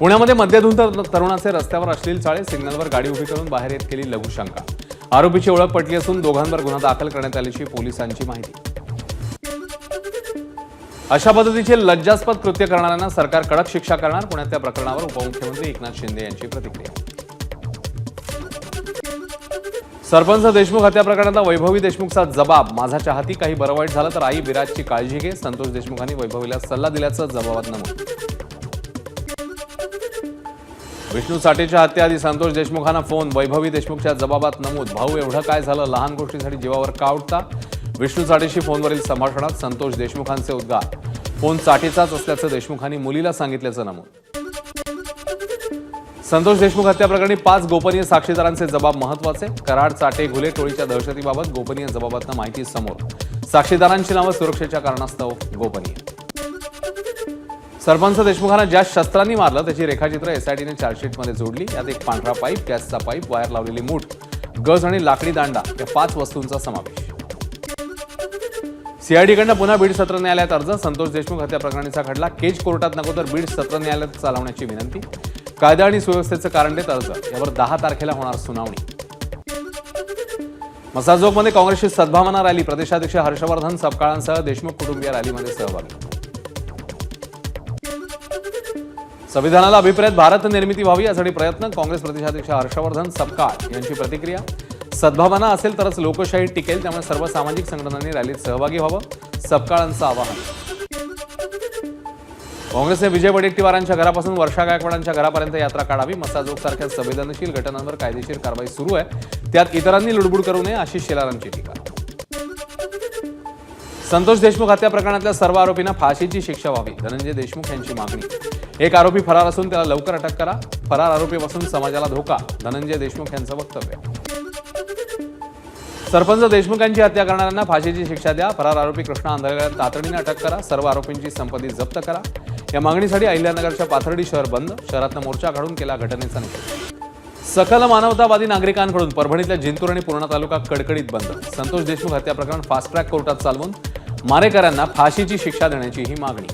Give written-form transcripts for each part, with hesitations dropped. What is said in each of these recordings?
पुण्यामध्ये मद्यधुंद तरुणाचे रस्त्यावर अश्लील चाळे, सिग्नलवर गाडी उभी करून बाहेर येत केली लघुशंका। आरोपीची ओळख पटली असून दोघांवर गुन्हा दाखल करण्यात आल्याची पोलिसांची माहिती। अशा पद्धतीचे लज्जास्पद कृत्य करणाऱ्यांना सरकार कडक शिक्षा करणार, पुण्यात त्या प्रकरणावर उपमुख्यमंत्री एकनाथ शिंदे यांची प्रतिक्रिया। सरपंच देशमुख हत्या प्रकरणात वैभवी देशमुखचा जबाब, माझा चाहती काही बरं वाईट झालं तर आई विराजची काळजी घे, संतोष देशमुखांनी वैभवीला सल्ला दिल्याचं जबाबात नमूद। विष्णू साठेच्या हत्येआधी संतोष देशमुखांना फोन, वैभवी देशमुखच्या जबाबात नमूद। भाऊ एवढं काय झालं, लहान गोष्टीसाठी जीवावर का उठता? विष्णू साठेशी फोनवरील संभाषणात संतोष देशमुखांचे उद्गार, फोन साठेचाच असल्याचं देशमुखांनी मुलीला सांगितल्याचं नमूद। संतोष देशमुख हत्या प्रकरणी 5 गोपनीय साक्षीदारांचे जबाब महत्त्वाचे, कराड चाटे घुले टोळीच्या दहशतीबाबत गोपनीय जबाबातनं माहिती समोर, साक्षीदारांची नावं सुरक्षेच्या कारणास्तव गोपनीय। सरपंच देशमुखांना ज्या शस्त्रांनी मारलं त्याची रेखाचित्र एसआयटीने चार्जशीटमध्ये जोडली। यात एक पांढरा पाईप, गॅसचा पाईप, वायर लावलेली मूठ, गज आणि लाकडी दांडा या 5 वस्तूंचा समावेश। सीआयडीकडनं पुन्हा बीड सत्र न्यायालयात अर्ज, संतोष देशमुख हत्या प्रकरणीचा खटला केज कोर्टात नको तर बीड सत्र न्यायालयात चालवण्याची विनंती, कायदा आणि सुव्यवस्थेचं कारण देत अर्ज, यावर 10 तारखेला होणार सुनावणी। मसाजोगमध्ये काँग्रेसची सद्भावना रॅली, प्रदेशाध्यक्ष हर्षवर्धन सपकाळांसह देशमुख कुटुंबीय रॅलीमध्ये सहभागी। संविधानाला अभिप्रेत भारत निर्मिती व्हावी यासाठी प्रयत्न, काँग्रेस प्रदेशाध्यक्ष हर्षवर्धन सपकाळ यांची प्रतिक्रिया। सद्भावना असेल तरच लोकशाही टिकेल, त्यामुळे सर्व सामाजिक संघटनांनी रॅलीत सहभागी व्हावं, सपकाळांचं आवाहन। काँग्रेसने विजय वडेट्टीवारांच्या घरापासून वर्षा गायकवाडांच्या घरापर्यंत यात्रा काढावी, मसाजोगसारख्या संवेदनशील घटनांवर कायदेशीर कारवाई सुरू आहे, त्यात इतरांनी लुडबुड करू नये अशी शेलारांची टीका। संतोष देशमुख हत्या प्रकरणातल्या सर्व आरोपींना फाशीची शिक्षा व्हावी, धनंजय देशमुख यांची मागणी। एक आरोपी फरार असून त्याला लवकर अटक करा, फरार आरोपीपासून समाजाला धोका, धनंजय देशमुख यांचं वक्तव्य। सरपंच देशमुख यांची हत्या करणाऱ्यांना फाशीची शिक्षा द्या, फरार आरोपी कृष्णा आंधळेला तातडीने अटक करा, सर्व आरोपींची संपत्ती जप्त करा। या मागणीसाठी अहिल्यानगरच्या पाथर्डी शहर बंद, शहरातनं मोर्चा काढून केला घटनेचा निषेध। सकल मानवतावादी नागरिकांकडून परभणीतल्या जिंतूर आणि पूर्णा तालुका कडकडीत बंद, संतोष देशमुख हत्या प्रकरण फास्ट ट्रॅक कोर्टात चालवून मारेकऱ्यांना फाशीची शिक्षा देण्याची ही मागणी।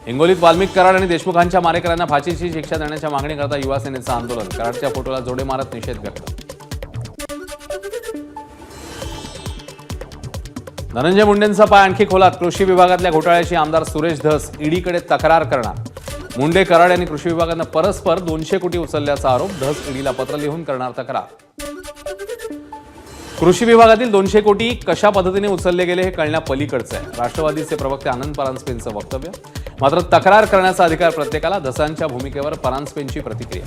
हिंगोलीत वाल्मिक कराड आणि देशमुखांच्या मारेकऱ्यांना फाशीची शिक्षा देण्याच्या मागणीकरता युवा सेनेचं आंदोलन, कराडच्या फोटोला जोडे मारत निषेध व्यक्त। धनंजय मुंडेंचा पाय आणखी खोलात, कृषी विभागातल्या घोटाळ्याची आमदार सुरेश धस ईडीकडे तक्रार करणार, मुंडे कराड यांनी कृषी विभागानं परस्पर 200 कोटी उचलल्याचा आरोप, धस ईडीला पत्र लिहून करणार तक्रार। कृषी विभागातील 200 कोटी कशा पद्धतीने उचलले गेले हे कळण्यापलीकडचं आहे, राष्ट्रवादीचे प्रवक्ते आनंद परांजपेंचं वक्तव्य। मात्र तक्रार करण्याचा अधिकार प्रत्येकाला, धसांच्या भूमिकेवर परांजपेंची प्रतिक्रिया।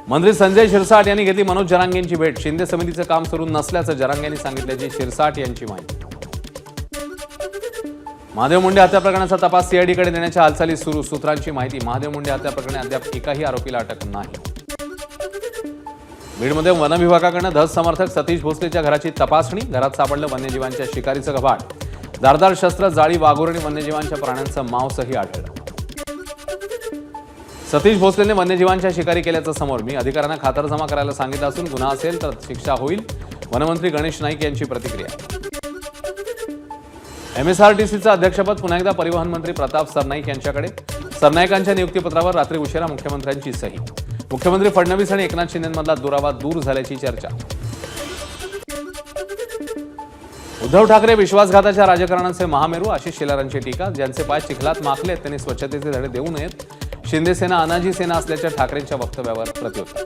मंत्री संजय शिरसाट यांनी घेतली मनोज जरांगेंची भेट, शिंदे समितीचं काम सुरू नसल्याचं जरांगेंनी सांगितल्याची शिरसाट यांची माहिती। महादेव मुंडे हत्या प्रकरणाचा तपास सीआयडीकडे देण्याच्या हालचाली सुरू, सूत्रांची माहिती। महादेव मुंडे हत्या प्रकरणी अद्याप एकाही आरोपीला अटक नाही। बीडमध्ये वन विभागाकडून धस समर्थक सतीश भोसलेच्या घराची तपासणी, घरात सापडलं वन्यजीवांच्या शिकारीचं घबाड, धारदार शस्त्र, जाळी, वाघूर आणि वन्यजीवांच्या प्राण्यांचं मांसही आढळलं। सतीश भोसलेने वन्यजीवांच्या शिकारी केल्याचं समोर, मी अधिकाऱ्यांना खातरजमा करायला सांगितलं असून गुन्हा असेल तर शिक्षा होईल, वनमंत्री गणेश नाईक यांची प्रतिक्रिया। एमएसआरटीसीचं अध्यक्षपद पुन्हा एकदा परिवहन मंत्री प्रताप सरनाईक यांच्याकडे, सरनाईकांच्या नियुक्तीपत्रावर रात्री उशिरा मुख्यमंत्र्यांची सही, मुख्यमंत्री फडणवीस आणि एकनाथ शिंदेमधला दुरावा दूर झाल्याची चर्चा। उद्धव ठाकरे विश्वासघाताच्या राजकारणाचे महामेरू, आशिष शेलारांची टीका, ज्यांचे पाय चिखलात माखलेत त्यांनी स्वच्छतेचे धडे देऊ नयेत, शिंदे सेना अनाजी सेना असल्याच्या ठाकरेंच्या वक्तव्यावर प्रत्युत्तर।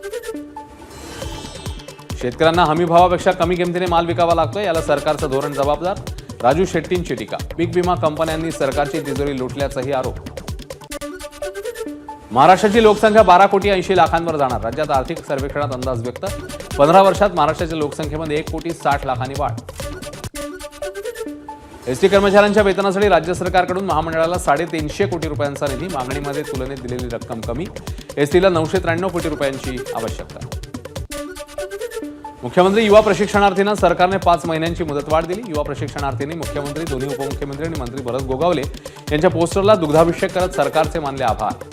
शेतकऱ्यांना हमी भावापेक्षा कमी किमतीने माल विकावा लागतोय, याला सरकारचं धोरण जबाबदार, राजू शेट्टींची टीका, पीक विमा कंपन्यांनी सरकारची तिजोरी लुटल्याचाही आरोप। महाराष्ट्राची लोकसंख्या 12 कोटी 80 लाखांवर जाणार, राज्यात आर्थिक सर्वेक्षणात अंदाज व्यक्त, 15 वर्षात महाराष्ट्राच्या लोकसंख्येमध्ये 1 कोटी 60 लाखांनी वाढ। एसटी कर्मचाऱ्यांच्या वेतनासाठी राज्य सरकारकडून महामंडळाला 350 कोटी रुपयांचा निधी, मागणीमध्ये तुलनेत दिलेली रक्कम कमी, एसटीला 993 कोटी रुपयांची आवश्यकता। मुख्यमंत्री युवा प्रशिक्षणार्थींना सरकारने 5 महिन्यांची मुदतवाढ दिली, युवा प्रशिक्षणार्थींनी मुख्यमंत्री, दोन्ही उपमुख्यमंत्री आणि मंत्री भरत गोगावले यांच्या पोस्टरला दुग्धाभिषेक करत सरकारचे मानले आभार।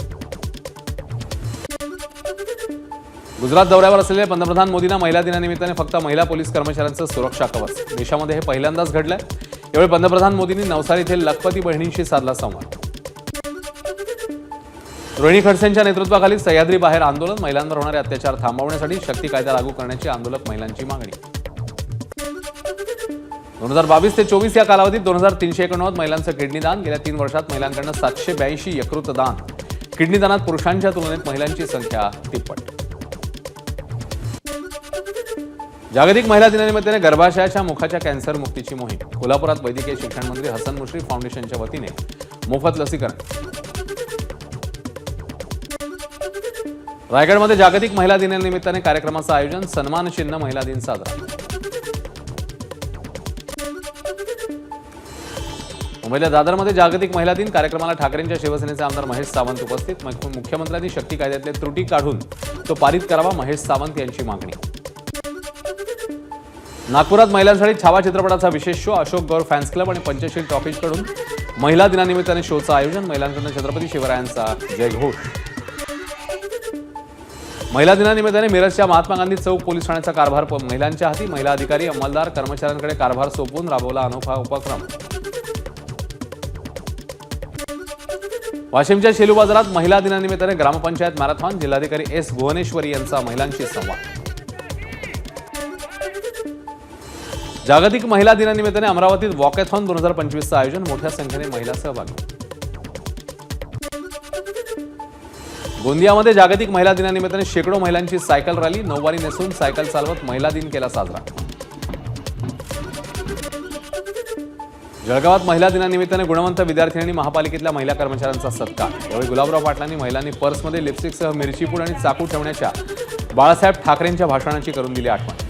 गुजरात दौऱ्यावर असलेले पंतप्रधान मोदींना महिला दिनानिमित्ताने फक्त महिला पोलीस कर्मचाऱ्यांचं सुरक्षा कवच, देशामध्ये हे पहिल्यांदाच घडलंय। यावेळी पंतप्रधान मोदींनी नवसारी येथील लखपती बहिणींशी साधला संवाद। रोहिणी खडसेंच्या नेतृत्वाखाली सह्याद्री बाहेर आंदोलन, महिलांवर होणारे अत्याचार थांबवण्यासाठी शक्ती कायदा लागू करण्याची आंदोलक महिलांची मागणी. 2022 ते 24 या कालावधीत 2389 महिलांचं किडनी दान. गेल्या 3 वर्षात महिलांकडून 782 यकृत दान. किडनी दानात पुरुषांच्या तुलनेत महिलांची संख्या तिप्पट. जागतिक महिला दिनानिमित्ताने गर्भाशयाच्या मुखाच्या कॅन्सर मुक्तीची मोहीम. कोल्हापुरात वैद्यकीय शिक्षण मंत्री हसन मुश्रीफ फाउंडेशनच्या वतीने मोफत लसीकरण. रायगडमध्ये जागतिक महिला दिनानिमित्ताने कार्यक्रमाचं आयोजन, सन्मान चिन्ह महिला दिन साजरा. मुंबईच्या दादरमध्ये जागतिक महिला दिन कार्यक्रमाला ठाकरेंच्या शिवसेनेचे आमदार महेश सावंत उपस्थित. मुख्यमंत्र्यांनी शक्ती कायद्यातले त्रुटी काढून तो पारित करावा, महेश सावंत यांची मागणी. नागपुरात महिलांसाठी छावा चित्रपटाचा विशेष शो. अशोक गौर फॅन्स क्लब आणि पंचशील टॉकीजकडून महिला दिनानिमित्ताने शोचं आयोजन. महिलांकडून छत्रपती शिवरायांचा जयघोष. महिला दिनानिमित्ताने मिरजच्या महात्मा गांधी चौक पोलीस ठाण्याचा कारभार महिलांच्या हाती. महिला अधिकारी, अंमलदार, कर्मचाऱ्यांकडे कारभार सोपवून राबवला अनोखा उपक्रम. वाशिमच्या शेलू बाजारात महिला दिनानिमित्ताने ग्रामपंचायत मॅरेथॉन. जिल्हाधिकारी एस भुवनेश्वरी यांचा महिलांशी संवाद. जागतिक महिला दिनानिमित्ताने अमरावतीत वॉकॅथॉन 2025चं आयोजन. मोठ्या संख्येने महिला सहभागी. गोंदियामध्ये जागतिक महिला दिनानिमित्ताने शेकडो महिलांची सायकल रॅली. नऊवारी नेसून सायकल चालवत महिला दिन केला साजरा. जळगावात महिला दिनानिमित्ताने गुणवंत विद्यार्थिनींनी महापालिकेतल्या महिला कर्मचाऱ्यांचा सत्कार. यावेळी गुलाबराव पाटलांनी महिलांनी पर्समध्ये लिपस्टिकसह मिरचीपूड आणि चाकू ठेवण्याच्या बाळासाहेब ठाकरेंच्या भाषणाची करून दिली आठवण.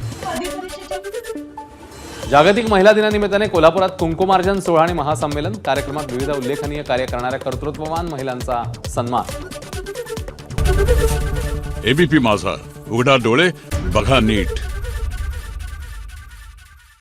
जागतिक महिला दिनानिमित्ताने कोल्हापुरात कुंकुमार्जन सोहळा आणि महासंमेलन. कार्यक्रमात विविध उल्लेखनीय कार्य करणाऱ्या कर्तृत्ववान महिलांचा सन्मान. एबीपी माझा, उघडा डोळे बघा नीट.